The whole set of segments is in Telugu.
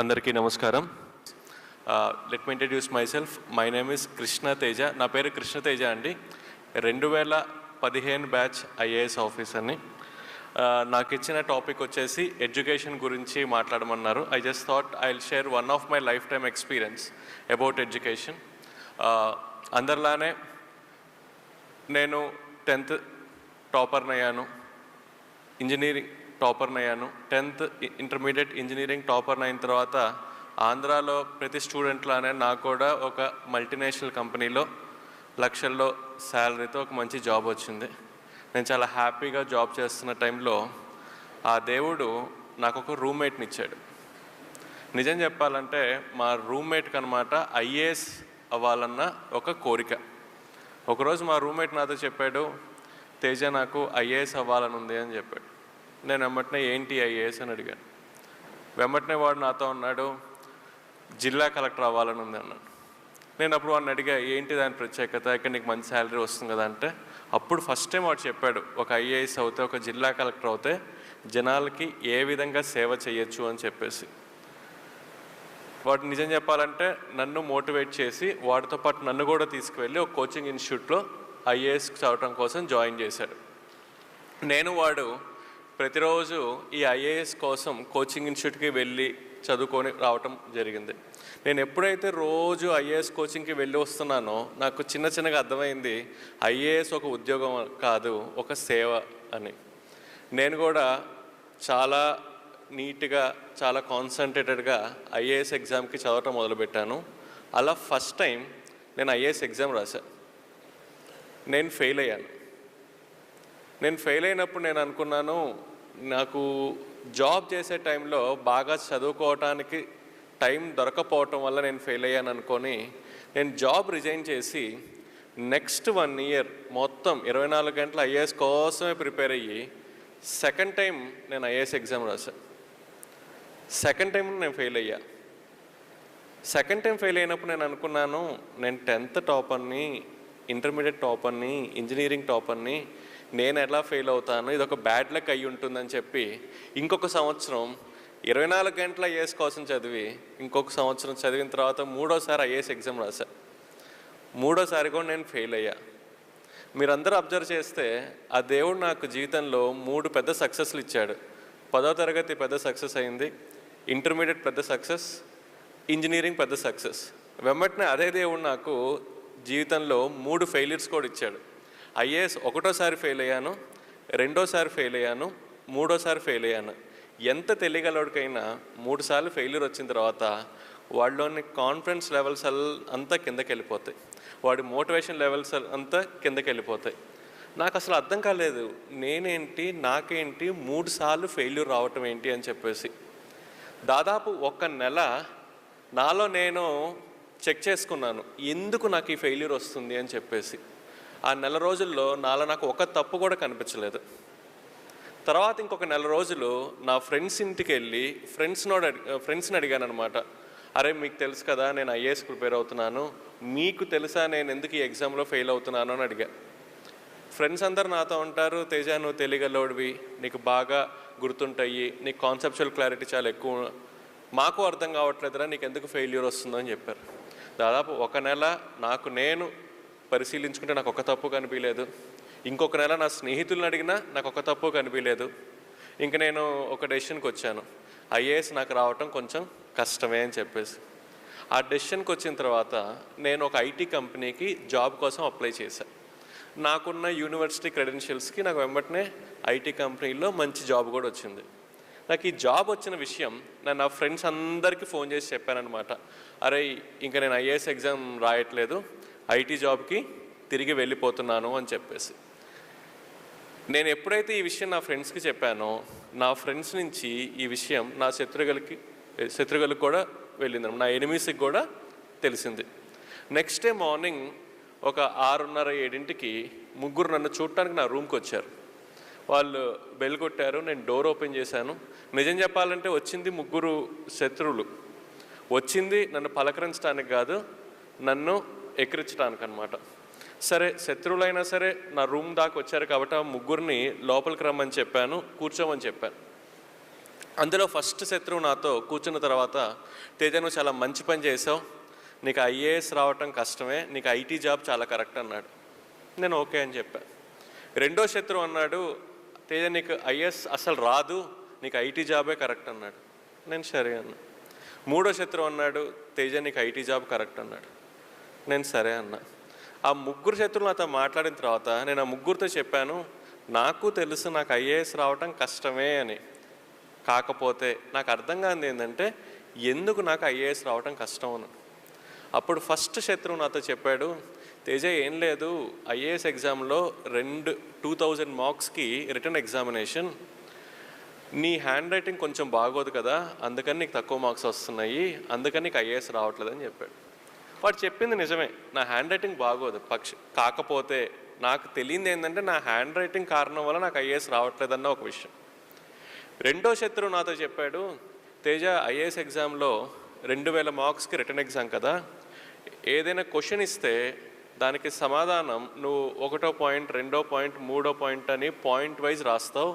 అందరికీ నమస్కారం. Let me introduce my self. My name is Krishna Teja. నా పేరు కృష్ణ తేజ అండి. 2015 బ్యాచ్ ఐఏఎస్ ఆఫీసర్ని. నాకు ఇచ్చిన టాపిక్ వచ్చేసి ఎడ్యుకేషన్ గురించి మాట్లాడమన్నారు. I just thought I will share one of my life time experience about education. అందరిలానే నేను 10th టాపర్ని అయ్యాను, ఇంజనీరింగ్ టాపర్ని అయ్యాను. 10th ఇంటర్మీడియట్ ఇంజనీరింగ్ టాపర్ని అయిన తర్వాత ఆంధ్రాలో ప్రతి స్టూడెంట్లానే నాకు కూడా ఒక మల్టీనేషనల్ కంపెనీలో లక్షల్లో శాలరీతో ఒక మంచి జాబ్ వచ్చింది. నేను చాలా హ్యాపీగా జాబ్ చేస్తున్న టైంలో ఆ దేవుడు నాకు ఒక రూమ్మేట్ని ఇచ్చాడు. నిజం చెప్పాలంటే మా రూమ్మేట్కి అనమాట ఐఏఎస్ అవ్వాలన్న ఒక కోరిక. ఒకరోజు మా రూమ్మేట్ నాతో చెప్పాడు, తేజ నాకు ఐఏఎస్ అవ్వాలని ఉంది అని చెప్పాడు. నేను వెంబటనే ఏంటి ఐఏఎస్ అని అడిగాను. వెంబటనే వాడు నాతో అన్నాడు, జిల్లా కలెక్టర్ అవ్వాలని ఉంది అన్నాడు. నేను అప్పుడు వాడిని అడిగా, ఏంటి దాని ప్రత్యేకత, ఇక్కడ నీకు మంచి శాలరీ వస్తుంది కదా అంటే, అప్పుడు ఫస్ట్ టైం వాడు చెప్పాడు, ఒక ఐఏఎస్ అవుతే, ఒక జిల్లా కలెక్టర్ అవుతే జనాలకి ఏ విధంగా సేవ చేయొచ్చు అని చెప్పేసి. వాడు నిజం చెప్పాలంటే నన్ను మోటివేట్ చేసి వాడితో పాటు నన్ను కూడా తీసుకువెళ్ళి ఒక కోచింగ్ ఇన్స్టిట్యూట్లో ఐఏఎస్ చదవటం కోసం జాయిన్ చేశాడు. నేను వాడు ప్రతిరోజు ఈ ఐఏఎస్ కోసం కోచింగ్ ఇన్స్టిట్యూట్కి వెళ్ళి చదువుకొని రావటం జరిగింది. నేను ఎప్పుడైతే రోజు ఐఏఎస్ కోచింగ్కి వెళ్ళి వస్తున్నానో నాకు చిన్నగా అర్థమైంది, ఐఏఎస్ ఒక ఉద్యోగం కాదు, ఒక సేవ అని. నేను కూడా చాలా నీట్గా, చాలా కాన్సన్ట్రేటెడ్గా ఐఏఎస్ ఎగ్జామ్కి చదవటం మొదలుపెట్టాను. అలా ఫస్ట్ టైం నేను ఐఏఎస్ ఎగ్జామ్ రాశాను. నేను ఫెయిల్ అయ్యాను. నేను ఫెయిల్ అయినప్పుడు నేను అనుకున్నాను, నాకు జాబ్ చేసే టైంలో బాగా చదువుకోవటానికి టైం దొరకపోవటం వల్ల నేను ఫెయిల్ అయ్యాను అనుకొని నేను జాబ్ రిజైన్ చేసి నెక్స్ట్ 1 year మొత్తం 24 గంటలు ఐఏఎస్ కోసమే ప్రిపేర్ అయ్యి సెకండ్ టైం నేను ఐఏఎస్ ఎగ్జామ్ రాశాను. సెకండ్ టైం నేను ఫెయిల్ అయ్యా. సెకండ్ టైం ఫెయిల్ అయినప్పుడు నేను అనుకున్నాను, నేను 10th టాపర్ని, ఇంటర్మీడియట్ టాపర్ని, ఇంజనీరింగ్ టాపర్ని, నేను ఎలా ఫెయిల్ అవుతాను, ఇది ఒక బ్యాడ్ లక్ అయ్యి ఉంటుందని చెప్పి ఇంకొక సంవత్సరం 24 గంటల ఐఏఎస్ కోసం చదివి ఇంకొక సంవత్సరం చదివిన తర్వాత 3వసారి ఐఏఎస్ ఎగ్జామ్ రాశా. 3వసారి కూడా నేను ఫెయిల్ అయ్యా. మీరందరూ అబ్జర్వ్ చేస్తే ఆ దేవుడు నాకు జీవితంలో 3 పెద్ద సక్సెస్లు ఇచ్చాడు. 10వ తరగతి పెద్ద సక్సెస్ అయింది, ఇంటర్మీడియట్ పెద్ద సక్సెస్, ఇంజనీరింగ్ పెద్ద సక్సెస్. వెంబటనే అదే దేవుడు నాకు జీవితంలో 3 ఫెయిల్యూర్స్ కూడా ఇచ్చాడు. ఐఏఎస్ 1వసారి ఫెయిల్ అయ్యాను, 2వసారి ఫెయిల్ అయ్యాను, 3వసారి ఫెయిల్ అయ్యాను. ఎంత తెలియగలవాడికైనా 3 సార్లు ఫెయిల్యూర్ వచ్చిన తర్వాత వాడిలోని కాన్ఫిడెన్స్ లెవెల్స్ అంతా కిందకి వెళ్ళిపోతాయి, వాడి మోటివేషన్ లెవెల్స్ అంతా కిందకి వెళ్ళిపోతాయి. నాకు అసలు అర్థం కాలేదు, నేనేంటి, నాకేంటి 3 సార్లు ఫెయిల్యూర్ రావటం ఏంటి అని చెప్పేసి. దాదాపు 1 నెల నాలో నేను చెక్ చేసుకున్నాను, ఎందుకు నాకు ఈ ఫెయిల్యూర్ వస్తుంది అని చెప్పేసి. ఆ నెల రోజుల్లో నాలో నాకు ఒక తప్పు కూడా కనిపించలేదు. ఇంకొక నెల రోజులు నా ఫ్రెండ్స్ ఇంటికి వెళ్ళి ఫ్రెండ్స్ని అడిగాను అనమాట, అరే మీకు తెలుసు కదా నేను ఐఏఎస్ ప్రిపేర్ అవుతున్నాను, మీకు తెలుసా నేను ఎందుకు ఈ ఎగ్జామ్లో ఫెయిల్ అవుతున్నాను అని అడిగా. ఫ్రెండ్స్ అందరు నాతో ఉంటారు, తేజ నువ్వు తెలియగలవాడివి, నీకు బాగా గుర్తుంటాయి, నీకు కాన్సెప్చువల్ క్లారిటీ చాలా ఎక్కువ, మాకు అర్థం కావట్లేదురా నీకు ఎందుకు ఫెయిల్యూర్ వస్తుందో అని చెప్పారు. దాదాపు 1 నెల నాకు నేను పరిశీలించుకుంటే నాకు ఒక తప్పు కనిపించలేదు. ఇంకొక నెల నా స్నేహితులను అడిగినా నాకు ఒక తప్పు కనిపించలేదు. ఇంక నేను ఒక డెసిషన్కి వచ్చాను, ఐఏఎస్ నాకు రావటం కొంచెం కష్టమే అని చెప్పేసి. ఆ డెసిషన్కి వచ్చిన తర్వాత నేను ఒక ఐటీ కంపెనీకి జాబ్ కోసం అప్లై చేశాను. నాకున్న యూనివర్సిటీ క్రెడెన్షియల్స్కి నాకు వెంబటనే ఐటీ కంపెనీలో మంచి జాబ్ కూడా వచ్చింది. నాకు ఈ జాబ్ వచ్చిన విషయం నేను నా ఫ్రెండ్స్ అందరికీ ఫోన్ చేసి చెప్పానమాట, అరే ఇంకా నేను ఐఏఎస్ ఎగ్జామ్ రాయట్లేదు, ఐటీ జాబ్కి తిరిగి వెళ్ళిపోతున్నాను అని చెప్పేసి. నేను ఎప్పుడైతే ఈ విషయం నా ఫ్రెండ్స్కి చెప్పానో నా ఫ్రెండ్స్ నుంచి ఈ విషయం నా శత్రువులకు కూడా వెళ్ళింది, నా ఎనిమీస్కి కూడా తెలిసింది. నెక్స్ట్ డే మార్నింగ్ ఒక 6:30-7కి ముగ్గురు నన్ను చూడటానికి నా రూమ్కి వచ్చారు. వాళ్ళు బెల్ కొట్టారు, నేను డోర్ ఓపెన్ చేశాను. నిజం చెప్పాలంటే వచ్చింది 3 శత్రువులు. వచ్చింది నన్ను పలకరించడానికి కాదు, నన్ను ఎక్కిరించడానికి అనమాట. సరే శత్రువులైనా సరే నా రూమ్ దాకా వచ్చారు కాబట్టి ఆ ముగ్గురిని లోపలికి రమ్మని చెప్పాను, కూర్చోమని చెప్పాను. అందులో ఫస్ట్ శత్రువు నాతో కూర్చున్న తర్వాత, తేజ నువ్వు చాలా మంచి పని చేసావు, నీకు ఐఏఎస్ రావటం కష్టమే, నీకు ఐటీ జాబ్ చాలా కరెక్ట్ అన్నాడు. నేను ఓకే అని చెప్పాను. రెండో శత్రువు అన్నాడు, తేజ నీకు ఐఏఎస్ అసలు రాదు, నీకు ఐటీ జాబే కరెక్ట్ అన్నాడు. నేను సరే అన్నా. మూడో శత్రువు అన్నాడు, తేజ నీకు ఐటీ జాబ్ కరెక్ట్ అన్నాడు. నేను సరే అన్నా. ఆ ముగ్గురు శత్రువులు నాతో మాట్లాడిన తర్వాత నేను ఆ ముగ్గురితో చెప్పాను, నాకు తెలుసు నాకు ఐఏఎస్ రావటం కష్టమే అని. కాకపోతే నాకు అర్థం కానిది ఏంటంటే ఎందుకు నాకు ఐఏఎస్ రావటం కష్టం అని. అప్పుడు ఫస్ట్ శత్రువు నాతో చెప్పాడు, తేజ ఏం లేదు, ఐఏఎస్ ఎగ్జామ్లో 2000 మార్క్స్కి రిటర్న్ ఎగ్జామినేషన్, నీ హ్యాండ్ రైటింగ్ కొంచెం బాగోదు కదా, అందుకని నీకు తక్కువ మార్క్స్ వస్తున్నాయి, అందుకని నీకు ఐఏఎస్ రావట్లేదని చెప్పాడు. వాడు చెప్పింది నిజమే, నా హ్యాండ్ రైటింగ్ బాగోదు, కాకపోతే నాకు తెలియంది ఏంటంటే నా హ్యాండ్ రైటింగ్ కారణం వల్ల నాకు ఐఏఎస్ రావట్లేదన్న ఒక విషయం. రెండో శత్రువు నాతో చెప్పాడు, తేజ ఐఏఎస్ ఎగ్జామ్లో 2000 మార్క్స్కి రిటర్న్ ఎగ్జామ్ కదా, ఏదైనా క్వశ్చన్ ఇస్తే దానికి సమాధానం నువ్వు 1వ పాయింట్ 2వ పాయింట్ 3వ పాయింట్ అని పాయింట్ వైజ్ రాస్తావు,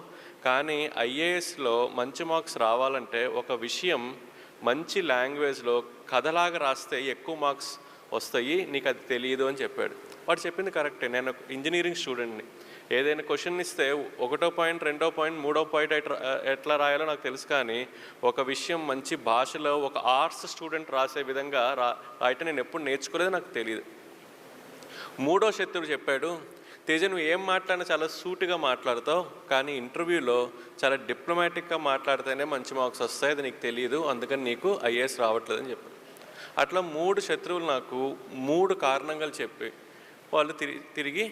కానీ ఐఏఎస్లో మంచి మార్క్స్ రావాలంటే ఒక విషయం మంచి లాంగ్వేజ్లో కథలాగా రాస్తే ఎక్కువ మార్క్స్ వస్తాయి, నీకు అది తెలియదు అని చెప్పాడు. వాడు చెప్పింది కరెక్టే. నేను ఇంజనీరింగ్ స్టూడెంట్ని, ఏదైనా క్వశ్చన్ ఇస్తే 1వ పాయింట్ 2వ పాయింట్ 3వ పాయింట్ ఎట్లా రాయాలో నాకు తెలుసు, కానీ ఒక విషయం మంచి భాషలో ఒక ఆర్ట్స్ స్టూడెంట్ రాసే విధంగా రాయటం నేను ఎప్పుడు నేర్చుకోలేదు, నాకు తెలియదు. మూడో శత్రువు చెప్పాడు, తేజ నువ్వు ఏం మాట్లాడినా చాలా సూటిగా మాట్లాడతావు, కానీ ఇంటర్వ్యూలో చాలా డిప్లొమాటిక్గా మాట్లాడితేనే మంచి మార్క్స్ వస్తాయి, అది నీకు తెలియదు, అందుకని నీకు ఐఏఎస్ రావట్లేదని చెప్పాడు. అట్లా 3 శత్రువులు నాకు 3 కారణాలు చెప్పి వాళ్ళు తిరిగి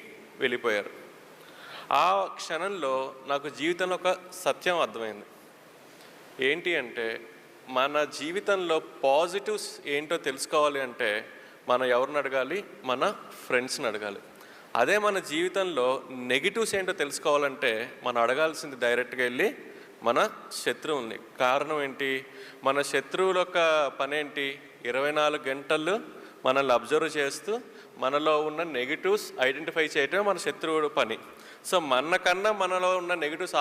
వెళ్ళిపోయారు. ఆ క్షణంలో నాకు జీవితంలో ఒక సత్యం అర్థమైంది. ఏంటి అంటే మన జీవితంలో పాజిటివ్స్ ఏంటో తెలుసుకోవాలి అంటే మనం ఎవరిని అడగాలి? మన ఫ్రెండ్స్ని అడగాలి. అదే మన జీవితంలో నెగిటివ్స్ ఏంటో తెలుసుకోవాలంటే మనం అడగాల్సింది డైరెక్ట్గా వెళ్ళి మన శత్రువుల్ని. కారణం ఏంటి? మన శత్రువుల యొక్క పని ఏంటి? 24 గంటలు మనల్ని అబ్జర్వ్ చేస్తూ మనలో ఉన్న నెగిటివ్స్ ఐడెంటిఫై చేయటమే మన శత్రువుల పని. సో మనకన్నా మనలో ఉన్న నెగిటివ్స్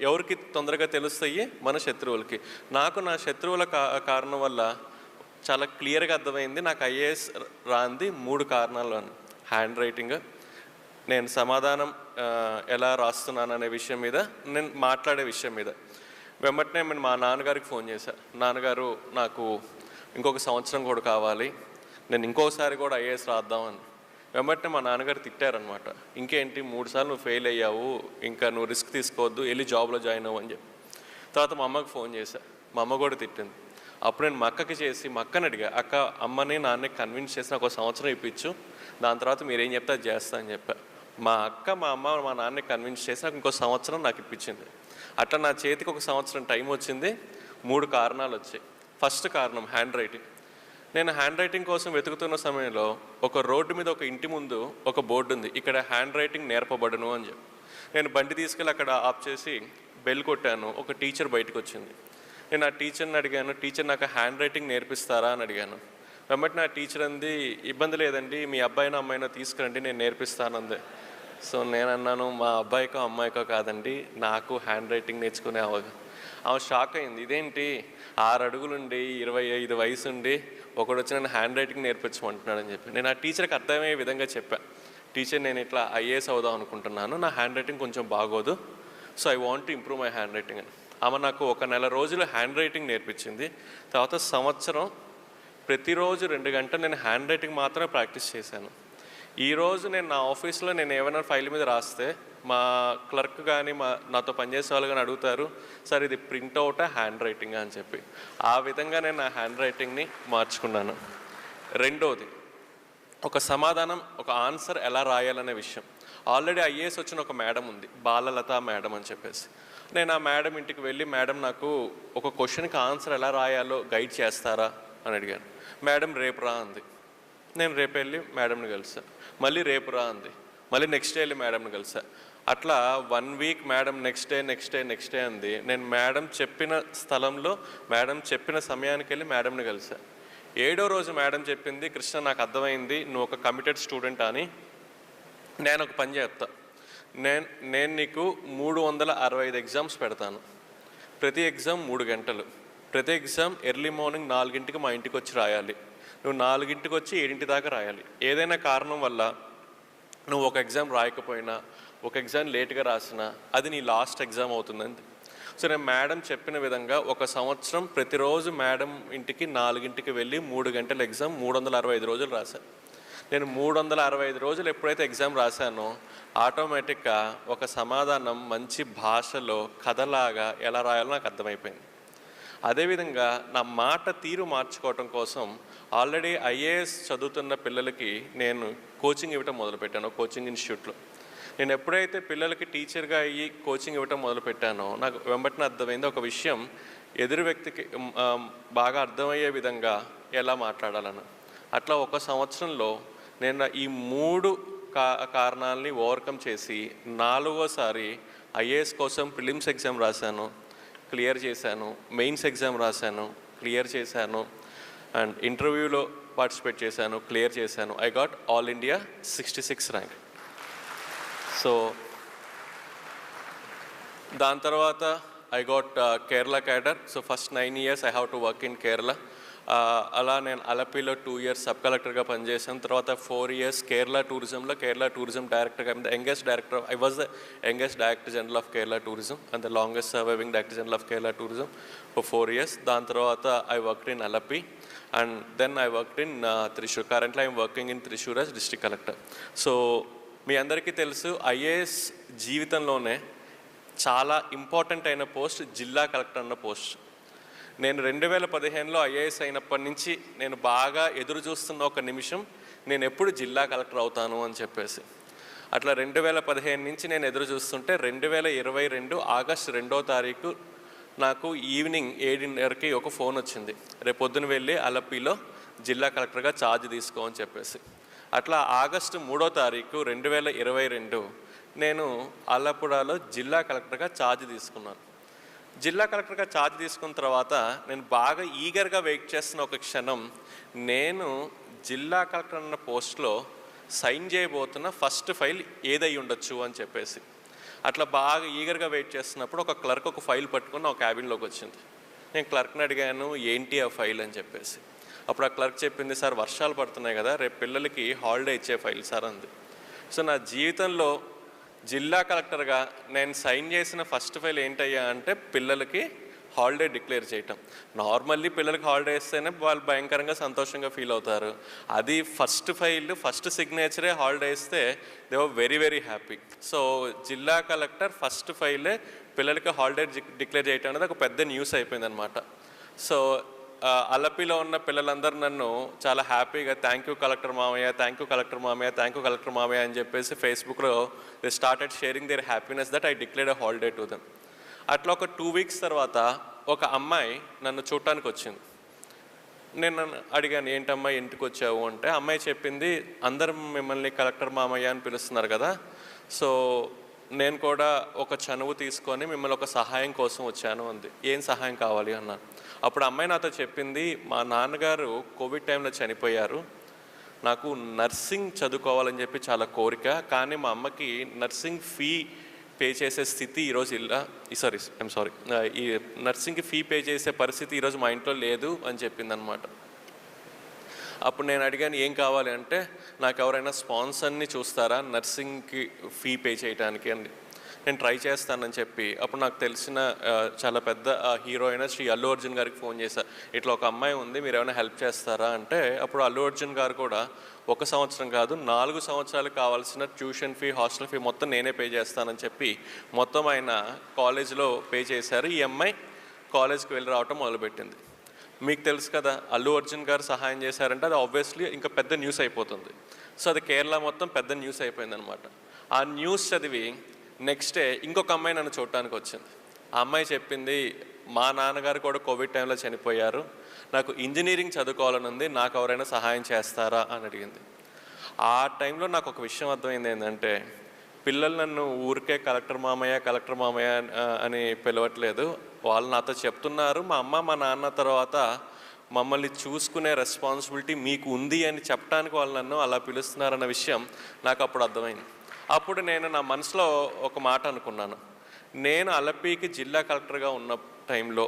ఎవరికి తొందరగా తెలుస్తాయి? మన శత్రువులకి. నాకు నా శత్రువుల కారణం వల్ల చాలా క్లియర్గా అర్థమైంది నాకు ఐఏఎస్ రాంది 3 కారణాలు అని. హ్యాండ్ రైటింగ్, నేను సమాధానం ఎలా రాస్తున్నాను అనే విషయం మీద, నేను మాట్లాడే విషయం మీద. వెంబటనే నేను మా నాన్నగారికి ఫోన్ చేశాను, నాన్నగారు నాకు ఇంకొక సంవత్సరం కూడా కావాలి, నేను ఇంకోసారి కూడా ఐఏఎస్ రాద్దామని. వెంబటనే మా నాన్నగారు తిట్టారనమాట, ఇంకేంటి 3 సార్లు నువ్వు ఫెయిల్ అయ్యావు, ఇంకా నువ్వు రిస్క్ తీసుకోవద్దు, వెళ్ళి జాబ్లో జాయిన్ అవ్వు అని చెప్పి. తర్వాత మా అమ్మకి ఫోన్ చేశాను, మా అమ్మ కూడా తిట్టింది. అప్పుడు నేను మా అక్కకి చేసి మా అక్కని అడిగా, అక్క అమ్మని నాన్నకి కన్విన్స్ చేసి నాకు 1 సంవత్సరం ఇప్పించు, దాని తర్వాత మీరేం చెప్తే అది చేస్తా అని చెప్పా. మా అక్క మా అమ్మ మా నాన్నకి కన్విన్స్ చేసి నాకు 1 సంవత్సరం నాకు ఇప్పించింది. అట్లా నా చేతికి 1 సంవత్సరం టైం వచ్చింది. 3 కారణాలు వచ్చాయి. ఫస్ట్ కారణం హ్యాండ్ రైటింగ్. నేను హ్యాండ్ రైటింగ్ కోసం వెతుకుతున్న సమయంలో ఒక రోడ్డు మీద ఒక ఇంటి ముందు ఒక బోర్డు ఉంది, ఇక్కడ హ్యాండ్ రైటింగ్ నేర్పబడును అని చెప్పి. నేను బండి తీసుకెళ్ళి అక్కడ ఆఫ్ చేసి బెల్ కొట్టాను. ఒక టీచర్ బయటకు వచ్చింది. నేను ఆ టీచర్ని అడిగాను, టీచర్ నాకు హ్యాండ్ రైటింగ్ నేర్పిస్తారా అని అడిగాను. వెంబటి నా టీచర్ అంది, ఇబ్బంది లేదండి, మీ అబ్బాయినో అమ్మాయినో తీసుకురండి, నేను నేర్పిస్తానంది. సో నేను అన్నాను, మా అబ్బాయికో అమ్మాయికో కాదండి, నాకు హ్యాండ్ రైటింగ్ నేర్చుకునే ఆమె షాక్ అయింది. ఇదేంటి 6 అడుగులుండి 25 వయసు ఉండి ఒకడు వచ్చి నన్ను హ్యాండ్ రైటింగ్ నేర్పించమంటున్నాడని చెప్పి. నేను ఆ టీచర్కి అర్థమయ్యే విధంగా చెప్పాను, టీచర్ నేను ఇట్లా ఐఏఎస్ అవుదాం అనుకుంటున్నాను, నా హ్యాండ్ రైటింగ్ కొంచెం బాగోదు, so I want to improve my hand writing అని. ఆమె నాకు 1 నెల రోజులు హ్యాండ్ రైటింగ్ నేర్పించింది. తర్వాత సంవత్సరం ప్రతిరోజు 2 గంటలు నేను హ్యాండ్ రైటింగ్ మాత్రమే ప్రాక్టీస్ చేశాను. ఈరోజు నేను నా ఆఫీస్లో నేను ఏమైనా ఫైల్ మీద రాస్తే మా క్లర్క్ కానీ నాతో పనిచేసే వాళ్ళు కానీ అడుగుతారు, సార్ ఇది ప్రింట్అవుటా హ్యాండ్ రైటింగా అని చెప్పి. ఆ విధంగా నేను నా హ్యాండ్ రైటింగ్ని మార్చుకున్నాను. రెండోది, ఒక సమాధానం ఒక ఆన్సర్ ఎలా రాయాలనే విషయం. ఆల్రెడీ ఐఏఎస్ వచ్చిన ఒక మేడం ఉంది, బాలలత మేడం అని చెప్పేసి. నేను ఆ మేడం ఇంటికి వెళ్ళి, మేడం నాకు ఒక క్వశ్చన్కి ఆన్సర్ ఎలా రాయాలో గైడ్ చేస్తారా అని అడిగాను. మేడం రేపు రా అంది. నేను రేపు వెళ్ళి మేడంని కలిసా. మళ్ళీ రేపు రా అంది. మళ్ళీ నెక్స్ట్ డే వెళ్ళి మేడంని కలిసా. అట్లా 1 వీక్ మేడం నెక్స్ట్ డే అంది. నేను మేడం చెప్పిన స్థలంలో మేడం చెప్పిన సమయానికి వెళ్ళి మేడంని కలిసా. 7వ రోజు మేడం చెప్పింది, కృష్ణ నాకు అర్థమైంది నువ్వు ఒక కమిటెడ్ స్టూడెంట్ అని, నేను ఒక పని చేస్తా, నేను నీకు 365 ఎగ్జామ్స్ పెడతాను, ప్రతి ఎగ్జామ్ 3 గంటలు, ప్రతి ఎగ్జామ్ ఎర్లీ మార్నింగ్ 4ంటికి మా ఇంటికి వచ్చి రాయాలి. నువ్వు 4ంటికి వచ్చి 7 దాకా రాయాలి. ఏదైనా కారణం వల్ల నువ్వు ఒక ఎగ్జామ్ రాయకపోయినా, ఒక ఎగ్జామ్ లేట్గా రాసినా అది నీ లాస్ట్ ఎగ్జామ్ అవుతుందండి. సో నేను మేడం చెప్పిన విధంగా ఒక సంవత్సరం ప్రతిరోజు మేడం ఇంటికి 4ంటికి వెళ్ళి 3 గంటల ఎగ్జామ్ 365 రోజులు రాశాను. నేను 365 రోజులు ఎప్పుడైతే ఎగ్జామ్ రాశానో ఆటోమేటిక్గా ఒక సమాధానం మంచి భాషలో కథలాగా ఎలా రాయాలో నాకు అర్థమైపోయింది. అదేవిధంగా నా మాట తీరు మార్చుకోవటం కోసం ఆల్రెడీ ఐఏఎస్ చదువుతున్న పిల్లలకి నేను కోచింగ్ ఇవ్వటం మొదలుపెట్టాను కోచింగ్ ఇన్స్టిట్యూట్లో. నేను ఎప్పుడైతే పిల్లలకి టీచర్గా అయ్యి కోచింగ్ ఇవ్వటం మొదలుపెట్టానో నాకు వెంబటిన అర్థమైంది ఒక విషయం, ఎదురు వ్యక్తికి బాగా అర్థమయ్యే విధంగా ఎలా మాట్లాడాలని. అట్లా ఒక సంవత్సరంలో నేను ఈ 3 కారణాలని ఓవర్కమ్ చేసి 4వసారి ఐఏఎస్ కోసం ప్రిలిమ్స్ ఎగ్జామ్ రాశాను, క్లియర్ చేశాను. మెయిన్స్ ఎగ్జామ్ రాశాను, క్లియర్ చేశాను. అండ్ ఇంటర్వ్యూలో పార్టిసిపేట్ చేశాను, క్లియర్ చేశాను. I got all India 66 rank. So దాని తర్వాత I got Kerala cadre. So first 9 years I have to work in Kerala. అలా నేను అలపిలో 2 years సబ్ కలెక్టర్గా పనిచేశాను. తర్వాత 4 years కేరళ టూరిజం డైరెక్టర్గా. I was the youngest director general of Kerala tourism and the longest surviving director general of Kerala tourism for 4 years. దాని తర్వాత I worked in Alleppey and then I worked in Thrissur. Currently I'm working in Thrissur as district collector. So మీ అందరికీ తెలుసు ఐఏఎస్ జీవితంలోనే చాలా ఇంపార్టెంట్ అయిన పోస్ట్ జిల్లా కలెక్టర్ అన్న పోస్ట్. నేను 2015లో ఐఏఎస్ అయినప్పటి నుంచి నేను బాగా ఎదురు చూస్తున్న ఒక నిమిషం, నేను ఎప్పుడు జిల్లా కలెక్టర్ అవుతాను అని చెప్పేసి. అట్లా 2015 నుంచి నేను ఎదురు చూస్తుంటే 2022 ఆగస్టు 2వ తారీఖు నాకు ఈవినింగ్ 7:30కి ఒక ఫోన్ వచ్చింది, రేపు పొద్దున వెళ్ళి అలపిలో జిల్లా కలెక్టర్గా ఛార్జ్ తీసుకో అని చెప్పేసి. అట్లా ఆగస్టు 3వ తారీఖు 2022 నేను ఆలప్పుడాలో జిల్లా కలెక్టర్గా ఛార్జ్ తీసుకున్నాను. జిల్లా కలెక్టర్గా ఛార్జ్ తీసుకున్న తర్వాత నేను బాగా ఈగర్గా వెయిట్ చేస్తున్న ఒక క్షణం, నేను జిల్లా కలెక్టర్ అన్న పోస్ట్లో సైన్ చేయబోతున్న ఫస్ట్ ఫైల్ ఏదై ఉండొచ్చు అని చెప్పేసి. అట్లా బాగా ఈగర్గా వెయిట్ చేస్తున్నప్పుడు ఒక క్లర్క్ ఒక ఫైల్ పట్టుకుని ఒక క్యాబిన్లోకి వచ్చింది. నేను క్లర్క్ని అడిగాను, ఏంటి ఆ ఫైల్ అని చెప్పేసి. అప్పుడు ఆ క్లర్క్ చెప్పింది, సార్ వర్షాలు పడుతున్నాయి కదా, రేపు పిల్లలకి హాలిడే ఇచ్చే ఫైల్ సార్ అంది. సో నా జీవితంలో జిల్లా కలెక్టర్గా నేను సైన్ చేసిన ఫస్ట్ ఫైల్ ఏంటయ్యా అంటే పిల్లలకి హాలిడే డిక్లేర్ చేయటం. నార్మల్లీ పిల్లలకి హాలిడే ఇస్తేనే వాళ్ళు భయంకరంగా సంతోషంగా ఫీల్ అవుతారు. అది ఫస్ట్ ఫైల్, ఫస్ట్ సిగ్నేచరే హాలిడే ఇస్తే they were very very happy. So జిల్లా కలెక్టర్ ఫస్ట్ ఫైలే పిల్లలకి హాలిడే డిక్లేర్ చేయటం అనేది ఒక పెద్ద న్యూస్ అయిపోయింది అనమాట. సో అలపిలో ఉన్న పిల్లలందరూ నన్ను చాలా హ్యాపీగా థ్యాంక్ యూ కలెక్టర్ మామయ్య అని చెప్పేసి ఫేస్బుక్లో they started sharing their happiness that I declared a holiday to them. అట్లా ఒక 2 weeks తర్వాత ఒక అమ్మాయి నన్ను చూడటానికి వచ్చింది. నేను అడిగాను, ఏంటమ్మా ఇంటికి వచ్చావు అంటే, అమ్మాయి చెప్పింది, అందరం మిమ్మల్ని కలెక్టర్ మామయ్య అని పిలుస్తున్నారు కదా, సో నేను కూడా ఒక చనువు తీసుకొని మిమ్మల్ని ఒక సహాయం కోసం వచ్చాను అంది. ఏం సహాయం కావాలి అన్నాను. అప్పుడు అమ్మాయి నాతో చెప్పింది, మా నాన్నగారు కోవిడ్ టైంలో చనిపోయారు, నాకు నర్సింగ్ చదువుకోవాలని చెప్పి చాలా కోరిక, కానీ మా అమ్మకి నర్సింగ్ ఫీ పే చేసే స్థితి ఈరోజు ఈ నర్సింగ్కి ఫీ పే చేసే పరిస్థితి ఈరోజు మా ఇంట్లో లేదు అని చెప్పింది అనమాట. అప్పుడు నేను అడిగాను, ఏం కావాలి అంటే, నాకు ఎవరైనా స్పాన్సర్ని చూస్తారా నర్సింగ్కి ఫీ పే చేయడానికి అని. నేను ట్రై చేస్తానని చెప్పి అప్పుడు నాకు తెలిసిన చాలా పెద్ద హీరో అయిన శ్రీ అల్లు అర్జున్ గారికి ఫోన్ చేశా, ఇట్లా ఒక అమ్మాయి ఉంది, మీరు ఏమైనా హెల్ప్ చేస్తారా అంటే, అప్పుడు అల్లు అర్జున్ గారు కూడా 1 సంవత్సరం కాదు 4 సంవత్సరాలకు కావాల్సిన ట్యూషన్ ఫీ, హాస్టల్ ఫీ మొత్తం నేనే పే చేస్తానని చెప్పి మొత్తం ఆయన కాలేజ్లో పే చేశారు. ఈ అమ్మాయి కాలేజ్కి వెళ్ళి రావటం మొదలుపెట్టింది. మీకు తెలుసు కదా, అల్లు అర్జున్ గారు సహాయం చేశారంటే అది ఆబ్వియస్లీ ఇంకా పెద్ద న్యూస్ అయిపోతుంది. సో అది కేరళ మొత్తం పెద్ద న్యూస్ అయిపోయింది అనమాట. ఆ న్యూస్ చదివి నెక్స్ట్ డే ఇంకొక అమ్మాయి నన్ను చూడటానికి వచ్చింది. ఆ అమ్మాయి చెప్పింది, మా నాన్నగారు కూడా కోవిడ్ టైంలో చనిపోయారు, నాకు ఇంజనీరింగ్ చదువుకోవాలని ఉంది, నాకు ఎవరైనా సహాయం చేస్తారా అని అడిగింది. ఆ టైంలో నాకు ఒక విషయం అర్థమైంది, ఏంటంటే పిల్లలు నన్ను ఊరికే కలెక్టర్ మామయ్య అని పిలవట్లేదు, వాళ్ళు నాతో చెప్తున్నారు, మా అమ్మ మా నాన్న తర్వాత మమ్మల్ని చూసుకునే రెస్పాన్సిబిలిటీ మీకు ఉంది అని చెప్పడానికి వాళ్ళు నన్ను అలా పిలుస్తున్నారన్న విషయం నాకు అప్పుడు అర్థమైంది. అప్పుడు నేను నా మనసులో ఒక మాట అనుకున్నాను, నేను అలపికి జిల్లా కలెక్టర్గా టైంలో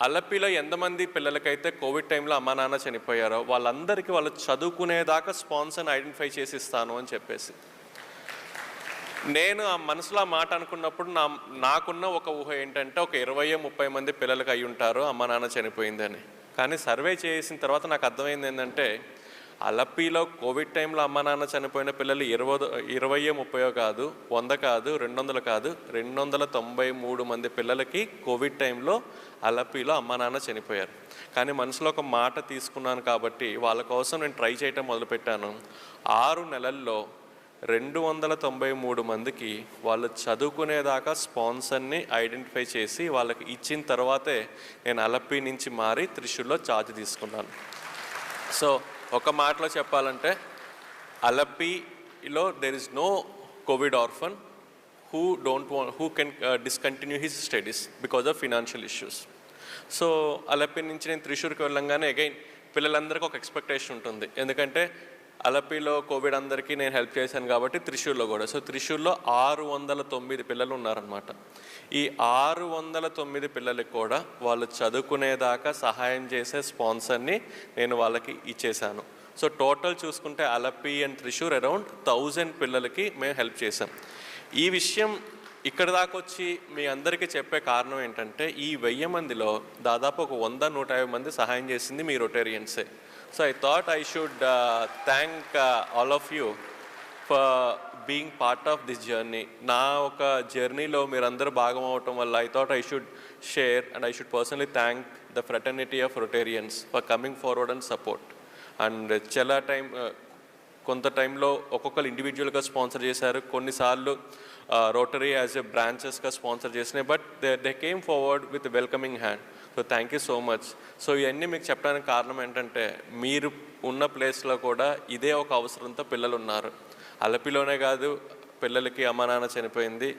అలపిలో ఎంతమంది పిల్లలకైతే కోవిడ్ టైంలో అమ్మా నాన్న చనిపోయారో వాళ్ళందరికీ వాళ్ళు చదువుకునేదాకా స్పాన్సర్ని ఐడెంటిఫై చేసి ఇస్తాను అని చెప్పేసి నేను ఆ మనసులో ఆ మాట అనుకున్నప్పుడు నాకున్న ఒక ఊహ ఏంటంటే ఒక 20-30 మంది పిల్లలకి అయి ఉంటారు అమ్మ నాన్న చనిపోయిందని. కానీ సర్వే చేసిన తర్వాత నాకు అర్థమైంది ఏంటంటే అలపిలో కోవిడ్ టైంలో అమ్మ నాన్న చనిపోయిన పిల్లలు 20-30 కాదు, 100 కాదు, 200 కాదు, 293 మంది పిల్లలకి కోవిడ్ టైంలో అలపిలో అమ్మ నాన్న చనిపోయారు. కానీ మనసులో ఒక మాట తీసుకున్నాను కాబట్టి వాళ్ళ కోసం నేను ట్రై చేయటం మొదలుపెట్టాను. 6 నెలల్లో 293 మందికి వాళ్ళు చదువుకునేదాకా స్పాన్సర్ని ఐడెంటిఫై చేసి వాళ్ళకి ఇచ్చిన తర్వాతే నేను అలపి నుంచి మారి త్రిశూర్లో ఛార్జ్ తీసుకున్నాను. సో ఒక మాటలో చెప్పాలంటే అలపిలో there is no covid orphan who can discontinue his studies because of financial issues. So Alleppey నుంచి నేను త్రిశూర్కి వెళ్ళంగానే అగైన్ పిల్లలందరికీ ఒక ఎక్స్పెక్టేషన్ ఉంటుంది. ఎందుకంటే అలపిలో కోవిడ్ అందరికీ నేను హెల్ప్ చేశాను కాబట్టి త్రిశూర్లో కూడా. సో త్రిశూర్లో 609 పిల్లలు ఉన్నారనమాట. ఈ 609 పిల్లలకి కూడా వాళ్ళు చదువుకునేదాకా సహాయం చేసే స్పాన్సర్ని నేను వాళ్ళకి ఇచ్చేశాను. సో టోటల్ చూసుకుంటే అలపి అండ్ త్రిశూర్ అరౌండ్ 1000 పిల్లలకి మేము హెల్ప్ చేశాం. ఈ విషయం ఇక్కడ దాకా వచ్చి మీ అందరికీ చెప్పే కారణం ఏంటంటే ఈ 1000 మందిలో దాదాపు ఒక 100-150 మంది సహాయం చేసింది మీ రొటేరియన్సే. So I thought I should thank all of you for being part of this journey. నా ఒక జర్నీలో మీరందరూ భాగం అవటం వల్ల I thought I should share and I should personally thank the fraternity of Rotarians for coming forward and support. And చాలా కొంత టైంలో ఒక్కొక్కరు ఇండివిజువల్గా స్పాన్సర్ చేశారు, కొన్నిసార్లు రోటరీ యాజ్ ఎ బ్రాంచెస్గా స్పాన్సర్ చేసినాయి. But they came forward with welcoming hand. So thank you so much. So ఇవన్నీ మీకు చెప్పడానికి కారణం ఏంటంటే మీరు ఉన్న ప్లేస్లో కూడా ఇదే ఒక అవసరంతో పిల్లలు ఉన్నారు. అలపిలోనే కాదు పిల్లలకి అమ్మ నాన్న చనిపోయింది,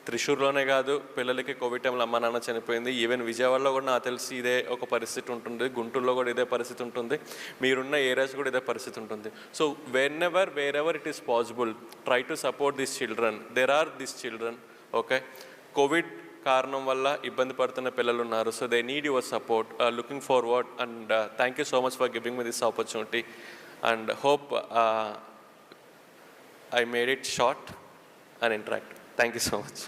త్రిశూర్లోనే కాదు పిల్లలకి కోవిడ్ టైంలో అమ్మ నాన్న చనిపోయింది. ఈవెన్ విజయవాడలో కూడా నాకు తెలిసి ఇదే ఒక పరిస్థితి ఉంటుంది, గుంటూరులో కూడా ఇదే పరిస్థితి ఉంటుంది, మీరున్న ఏరియాస్ కూడా ఇదే పరిస్థితి ఉంటుంది. So wherever it is possible try to support this children. There are this children. Okay, Covid కారణం వల్ల ఇబ్బంది పడుతున్న పిల్లలు ఉన్నారు. So they need your support. Looking forward and thank you so much for giving me this opportunity and hope I made it short and interactive. Thank you so much.